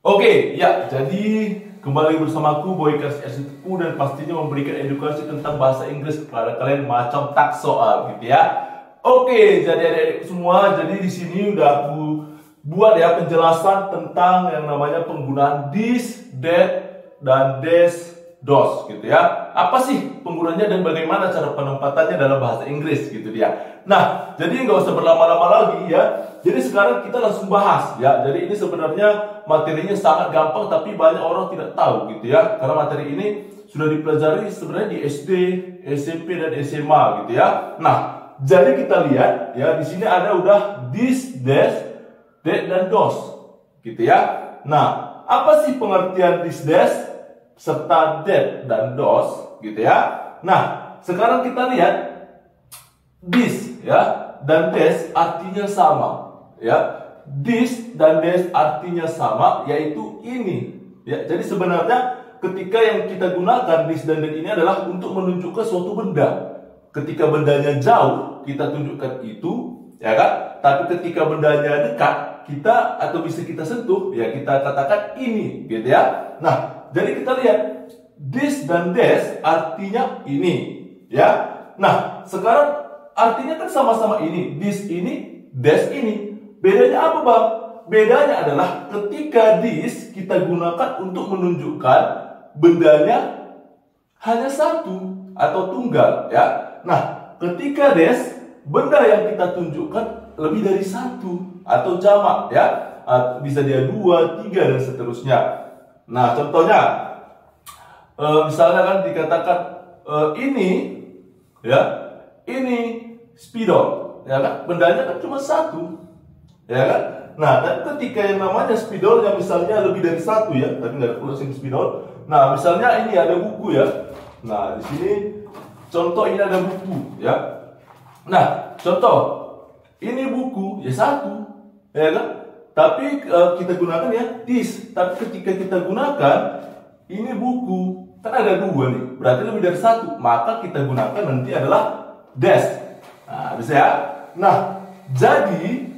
Oke, ya, jadi kembali bersamaku Boy Kasih dan pastinya memberikan edukasi tentang bahasa Inggris kepada kalian macam tak soal gitu ya. Oke, jadi adik-adik semua, jadi di sini udah aku buat ya penjelasan tentang yang namanya penggunaan this, that, dan des, dos gitu ya. Apa sih penggunanya dan bagaimana cara penempatannya dalam bahasa Inggris gitu dia. Nah, jadi nggak usah berlama-lama lagi ya. Jadi sekarang kita langsung bahas ya. Jadi ini sebenarnya materinya sangat gampang tapi banyak orang tidak tahu gitu ya. Karena materi ini sudah dipelajari sebenarnya di SD, SMP dan SMA gitu ya. Nah, jadi kita lihat ya di sini ada udah this, des, that dan dos gitu ya. Nah, apa sih pengertian this, des serta that dan dos gitu ya. Nah, sekarang kita lihat this ya dan des artinya sama ya. This dan des artinya sama, yaitu ini ya. Jadi sebenarnya ketika yang kita gunakan this dan that ini adalah untuk menunjukkan suatu benda. Ketika bendanya jauh kita tunjukkan itu ya kan. Tapi ketika bendanya dekat kita atau bisa kita sentuh ya kita katakan ini gitu ya. Nah, jadi kita lihat this dan des artinya ini ya. Nah, sekarang artinya kan sama-sama ini. This ini, des ini. Bedanya apa bang? Bedanya adalah ketika this kita gunakan untuk menunjukkan bendanya hanya satu atau tunggal ya. Nah, ketika des, benda yang kita tunjukkan lebih dari satu atau jamak ya. Bisa dia 2, 3 dan seterusnya. Nah, contohnya misalnya kan dikatakan ini ya, ini spidol ya kan, bendanya kan cuma satu ya kan. Nah, dan ketika yang namanya spidol yang misalnya lebih dari satu ya, tapi nggak ada closing spidol. Nah, misalnya ini ada buku ya. Nah, di sini contoh ini ada buku ya. Nah, contoh ini buku ya satu ya kan. Tapi kita gunakan ya this. Tapi ketika kita gunakan ini buku kan ada 2 nih, berarti lebih dari satu. Maka kita gunakan nanti adalah des. Nah, bisa ya. Nah, jadi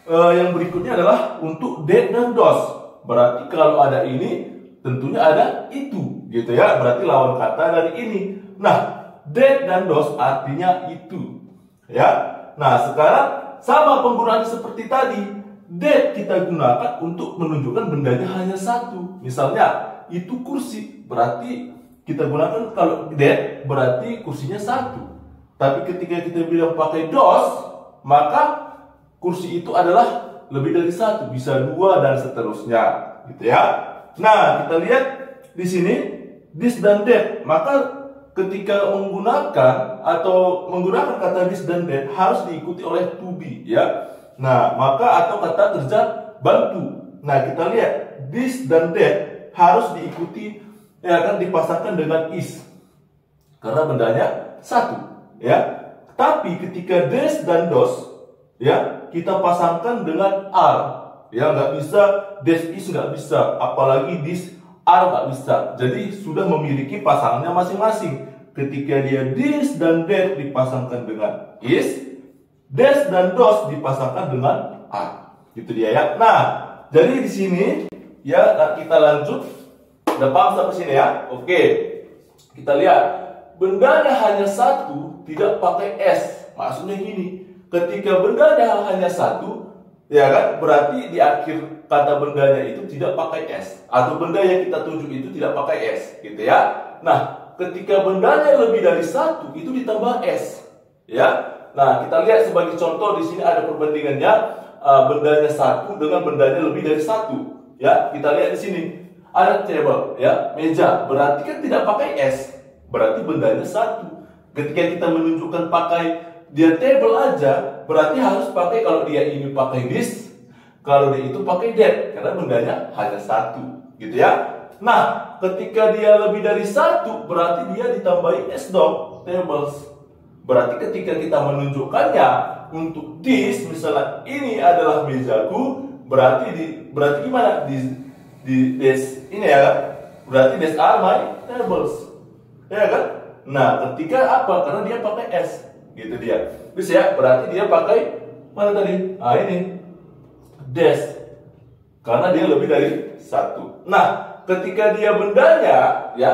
yang berikutnya adalah untuk that dan dos. Berarti kalau ada ini, tentunya ada itu, gitu ya. Berarti lawan kata dari ini. Nah, that dan dos artinya itu, ya. Nah, sekarang sama penggunaan seperti tadi. That kita gunakan untuk menunjukkan bendanya hanya satu. Misalnya, itu kursi. Berarti kita gunakan kalau that berarti kursinya satu. Tapi ketika kita bilang pakai dos, maka kursi itu adalah lebih dari satu, bisa 2 dan seterusnya, gitu ya. Nah, kita lihat di sini this dan that. Maka ketika menggunakan atau menggunakan kata this dan that harus diikuti oleh to be, ya. Nah, maka atau kata kerja bantu. Nah, kita lihat this dan that harus diikuti ya kan, dipasangkan dengan is karena bendanya satu, ya. Tapi ketika des dan dos ya kita pasangkan dengan are ya, nggak bisa des is, nggak bisa, apalagi this are nggak bisa. Jadi sudah memiliki pasangannya masing-masing. Ketika dia this dan that dipasangkan dengan is, des dan dos dipasangkan dengan are, gitu dia ya. Nah, jadi di sini ya kita lanjut. Udah paham sampai sini ya? Oke, kita lihat bendanya hanya satu, tidak pakai s. Maksudnya gini, ketika bendanya hanya satu, ya kan, berarti di akhir kata bendanya itu tidak pakai s, atau benda yang kita tunjuk itu tidak pakai s, gitu ya. Nah, ketika bendanya lebih dari satu, itu ditambah s, ya. Nah, kita lihat sebagai contoh di sini ada perbandingannya bendanya satu dengan bendanya lebih dari satu, ya. Kita lihat di sini ada table, ya, meja, berarti kan tidak pakai s, berarti bendanya satu. Ketika kita menunjukkan pakai dia table aja, berarti harus pakai, kalau dia ini pakai this, kalau dia itu pakai that, karena bendanya hanya satu, gitu ya. Nah, ketika dia lebih dari satu, berarti dia ditambahi s dong, tables. Berarti ketika kita menunjukkannya untuk this, misalnya ini adalah mejaku, berarti gimana? Di this ini ya kan? Berarti these are my tables, ya kan? Nah, ketika apa? Karena dia pakai s, gitu dia. Terus ya, berarti dia pakai mana tadi? Ah, ini des. karena dia lebih dari satu. Nah, ketika dia bendanya, ya,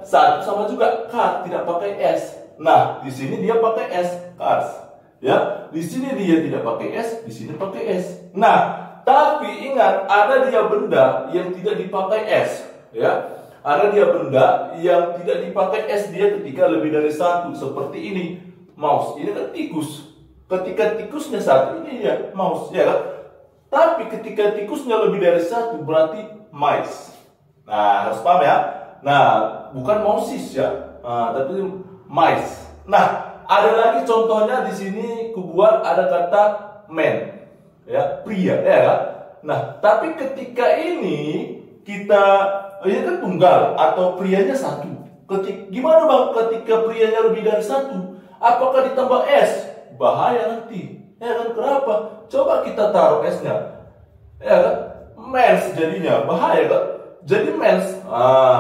satu sama juga car, tidak pakai s. Nah, di sini dia pakai s, cars. Ya, di sini dia tidak pakai s, di sini pakai s. Nah, tapi ingat, ada dia benda yang tidak dipakai s, ya. Ada dia benda yang tidak dipakai s dia ketika lebih dari satu, seperti ini. Mouse, ini kan tikus. Ketika tikusnya satu, ini ya mouse, ya kan? Tapi ketika tikusnya lebih dari satu, berarti mice. Nah, harus paham ya. Nah, bukan mouses ya, tapi mice. Nah, ada lagi contohnya di sini kubuat ada kata man, ya, pria, ya kan? Nah, tapi ketika ini ini kan tunggal atau prianya satu. Gimana bang ketika prianya lebih dari satu? Apakah ditambah s? Bahaya nanti. Ya kan, kenapa? Coba kita taruh s-nya. Ya kan? Mens jadinya, bahaya kan? Jadi mens,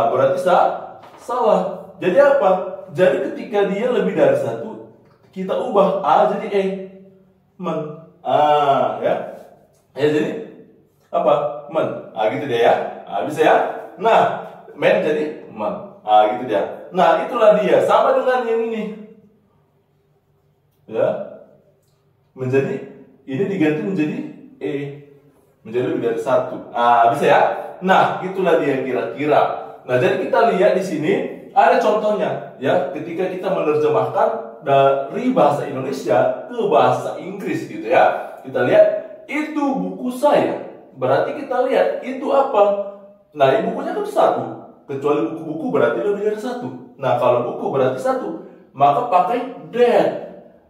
berarti salah. Jadi apa? Jadi ketika dia lebih dari satu, kita ubah a jadi e. Men. Ya. Ya jadi apa? Men. Gitu dia ya. Bisa ya? Nah, men jadi men. Gitu dia. Nah, itulah dia. Sama dengan yang ini. Ya. Menjadi, ini diganti menjadi e. Menjadi lebih dari satu. Bisa ya? Nah, itulah dia kira-kira. Nah, jadi kita lihat di sini ada contohnya, ya. Ketika kita menerjemahkan dari bahasa Indonesia ke bahasa Inggris, gitu ya. Kita lihat itu buku saya. Berarti kita lihat itu apa? Nah, ini bukunya kan satu. Kecuali buku-buku berarti lebih dari satu. Nah, kalau buku berarti satu, maka pakai that.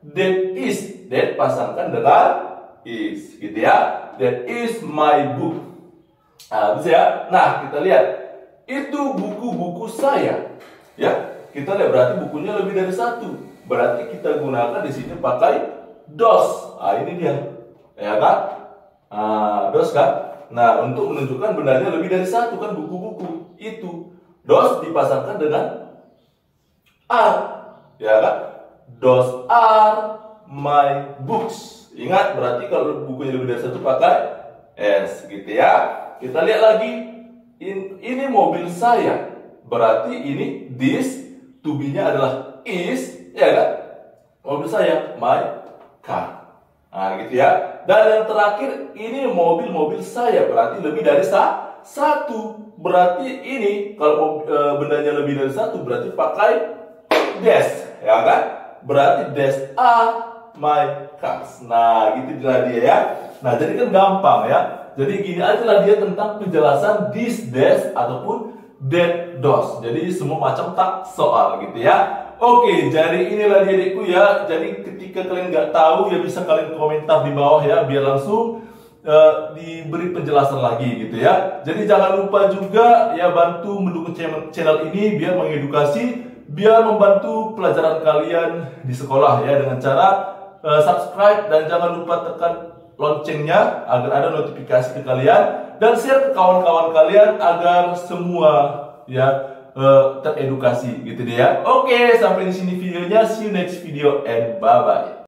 That is. That pasangkan dengan is, gitu ya. That is my book. Bisa ya? Nah, kita lihat itu buku-buku saya. Ya, kita lihat berarti bukunya lebih dari satu. Berarti kita gunakan di sini pakai those. Ini dia, ya kan? Those kan? Nah, untuk menunjukkan bendanya lebih dari satu kan buku-buku itu. Those dipasangkan dengan are, ya kan? Those are my books. Ingat, berarti kalau bukunya lebih dari satu pakai s, gitu ya. Kita lihat lagi, ini mobil saya. Berarti ini this, to be-nya adalah is, ya kan? Mobil saya, my car. Gitu ya. Dan yang terakhir, ini mobil saya. Berarti lebih dari satu. Berarti ini, kalau bendanya lebih dari satu, berarti pakai dash, ya kan? Berarti dash are my cars. Nah, gitu dia ya. Nah, jadi kan gampang ya. Jadi gini aja lah dia tentang penjelasan this dash ataupun that those. Jadi semua macam tak soal gitu ya. Oke, jadi inilah diriku ya. Jadi ketika kalian nggak tahu ya bisa kalian komentar di bawah ya, biar langsung diberi penjelasan lagi gitu ya. Jadi jangan lupa juga ya bantu mendukung channel ini biar mengedukasi, biar membantu pelajaran kalian di sekolah ya dengan cara subscribe dan jangan lupa tekan loncengnya agar ada notifikasi ke kalian dan share ke kawan-kawan kalian agar semua ya teredukasi gitu deh ya. Oke, sampai di sini videonya. See you next video and bye bye.